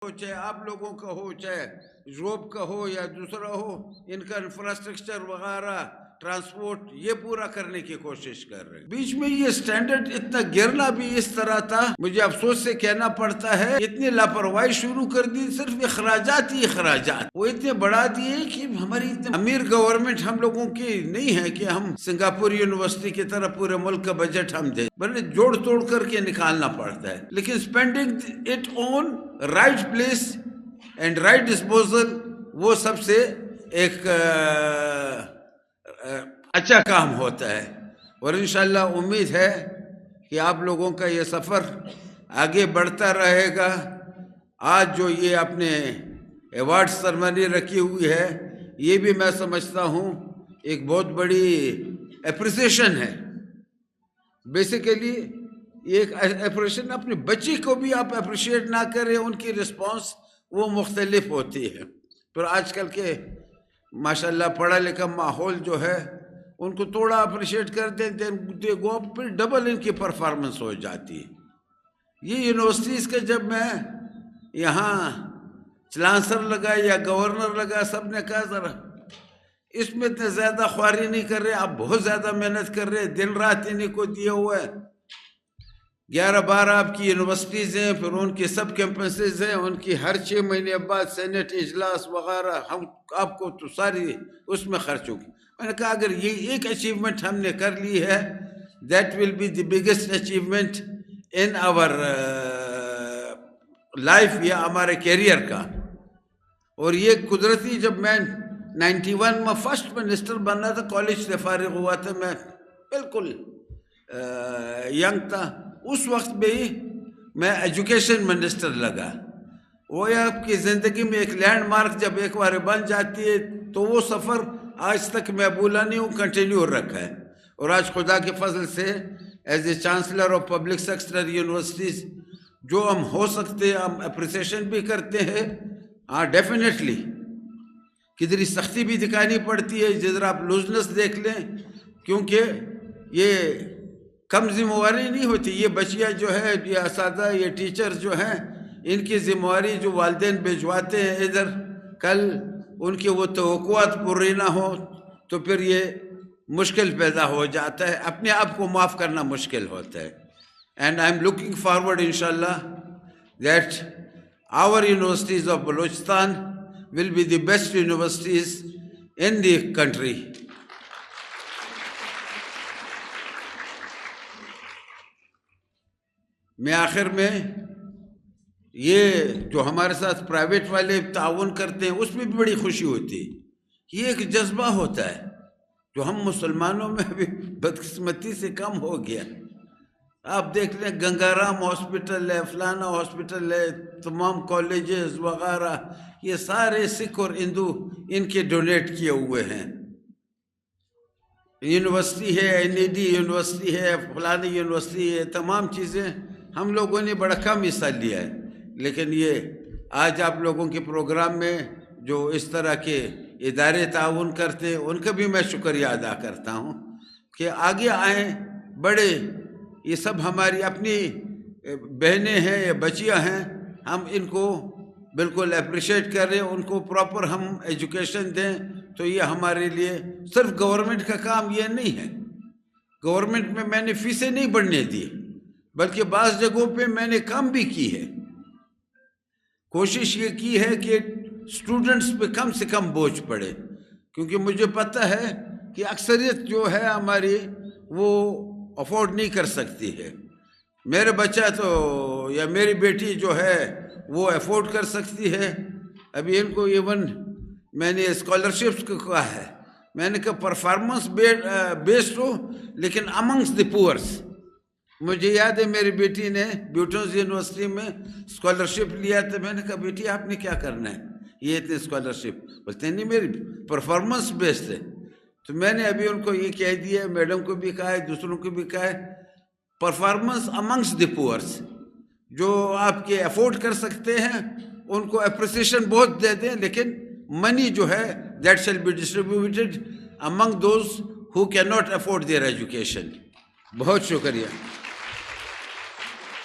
چاہے آپ لوگوں کا ہو، چاہے جوب کا ہو یا دوسرا ہو، ان کا انفراسٹرکچر وغیرہ ٹرانسپورٹ یہ پورا کرنے کی کوشش کر رہے ہیں۔ بیچ میں یہ سٹینڈرڈ اتنا گرنا بھی اس طرح تھا، مجھے افسوس سے کہنا پڑتا ہے، اتنی لاپرواہی شروع کر دی، صرف اخراجات ہی اخراجات وہ اتنے بڑھا دیے کہ ہماری اتنے امیر گورنمنٹ ہم لوگوں کی نہیں ہے کہ ہم سنگاپور یونیورسٹی کی طرح پورے ملک کا بجٹ ہم دیں، بلکہ جوڑ توڑ کر کے نکالنا پڑتا ہے۔ لیکن spending it on right place and right disposal وہ سب سے ایک اچھا کام ہوتا ہے، اور انشاءاللہ امید ہے کہ آپ لوگوں کا یہ سفر آگے بڑھتا رہے گا۔ آج جو یہ اپنے ایوارڈ سرمنی رکھی ہوئی ہے، یہ بھی میں سمجھتا ہوں ایک بہت بڑی اپریسیشن ہے۔ بیسیکلی یہ ایک اپریشن، اپنے بچی کو بھی آپ اپریشیٹ نہ کریں، ان کی رسپانس وہ مختلف ہوتی ہے۔ پھر آج کل کے ماشاءاللہ پڑھا لکھا ماحول جو ہے، ان کو تھوڑا اپریشیٹ کر دیں، دے گو پھر ڈبل ان کی پرفارمنس ہو جاتی ہے۔ یہ یونیورسٹیز کا جب میں یہاں چانسلر لگا یا گورنر لگا، سب نے کہا ذرا اس میں اتنے زیادہ خواری نہیں کر رہے، آپ بہت زیادہ محنت کر رہے، دن رات انہیں کو دیے ہوئے 11-12 آپ کی یونیورسٹیز ہیں، پھر ان کی سب کیمپسز ہیں، ان کی ہر 6 مہینے بعد سینٹ اجلاس وغیرہ، ہم آپ کو تو ساری اس میں خرچ ہوگی۔ میں نے کہا اگر یہ ایک اچیومنٹ ہم نے کر لی ہے، that will be the biggest achievement in our life یا ہمارے کیریئر کا۔ اور یہ قدرتی، جب میں 91 میں فرسٹ منسٹر بننا تھا، کالج سے فارغ ہوا تھا، میں بالکل ینگ تھا، اس وقت بھی میں ایجوکیشن منسٹر لگا۔ وہ آپ کی زندگی میں ایک لینڈ مارک جب ایک بار بن جاتی ہے تو وہ سفر آج تک میں بھولا نہیں ہوں، کنٹینیو رکھا ہے۔ اور آج خدا کے فضل سے as a chancellor of public sector universities جو ہم ہو سکتے ہم اپریسیشن بھی کرتے ہیں۔ ہاں ڈیفینیٹلی کدھر سختی بھی دکھانی پڑتی ہے، جدھر آپ لوزنس دیکھ لیں، کیونکہ یہ کم ذمہ داری نہیں ہوتی۔ یہ بچیاں جو ہے، یہ اساتذہ، یہ ٹیچر جو ہیں، ان کی ذمہ داری جو والدین بھجواتے ہیں ادھر، کل ان کی وہ توقعات پوری نہ ہو تو پھر یہ مشکل پیدا ہو جاتا ہے، اپنے آپ کو معاف کرنا مشکل ہوتا ہے۔ And I am looking forward انشاءاللہ that our universities of Balochistan will be the best universities in the country. میں آخر میں یہ جو ہمارے ساتھ پرائیویٹ والے تعاون کرتے ہیں، اس میں بھی بڑی خوشی ہوتی ہے۔ یہ ایک جذبہ ہوتا ہے جو ہم مسلمانوں میں بھی بدقسمتی سے کم ہو گیا۔ آپ دیکھ لیں گنگا رام ہاسپٹل ہے، فلانا ہاسپٹل ہے، تمام کالجز وغیرہ، یہ سارے سکھ اور ہندو ان کے ڈونیٹ کیے ہوئے ہیں۔ یونیورسٹی ہے، NED یونیورسٹی ہے، فلانی یونیورسٹی ہے، تمام چیزیں ہم لوگوں نے بڑا کم حصہ لیا ہے۔ لیکن یہ آج آپ لوگوں کے پروگرام میں جو اس طرح کے ادارے تعاون کرتے ہیں، ان کا بھی میں شکریہ ادا کرتا ہوں کہ آگے آئیں، بڑے، یہ سب ہماری اپنی بہنیں ہیں یا بچیاں ہیں، ہم ان کو بالکل اپریشیٹ کریں، ان کو پراپر ہم ایجوکیشن دیں، تو یہ ہمارے لیے صرف گورنمنٹ کا کام یہ نہیں ہے۔ گورنمنٹ میں میں نے فیسیں نہیں بڑھنے دی، بلکہ بعض جگہوں پہ میں نے کم بھی کی ہے۔ کوشش یہ کی ہے کہ اسٹوڈنٹس پہ کم سے کم بوجھ پڑے، کیونکہ مجھے پتہ ہے کہ اکثریت جو ہے ہماری وہ افورڈ نہیں کر سکتی ہے۔ میرے بچہ تو یا میری بیٹی جو ہے وہ افورڈ کر سکتی ہے۔ ابھی ان کو ایون میں نے اسکالرشپس کو کہا ہے، میں نے کہا پرفارمنس بیسڈ ہو لیکن امنگس دی پورس۔ مجھے یاد ہے میری بیٹی نے بیوٹنز یونیورسٹی میں اسکالرشپ لیا تھا، میں نے کہا بیٹی آپ نے کیا کرنا ہے یہ اتنے اسکالرشپ؟ بولتے نہیں میری پرفارمنس بیسڈ ہے۔ تو میں نے ابھی ان کو یہ کہہ دیا، میڈم کو بھی کہا ہے، دوسروں کو بھی کہا ہے، پرفارمنس امنگس دی پورس، جو آپ کے افورڈ کر سکتے ہیں ان کو اپریسیشن بہت دے دیں، لیکن منی جو ہے that shall be distributed among those who can not afford their education. بہت شکریہ۔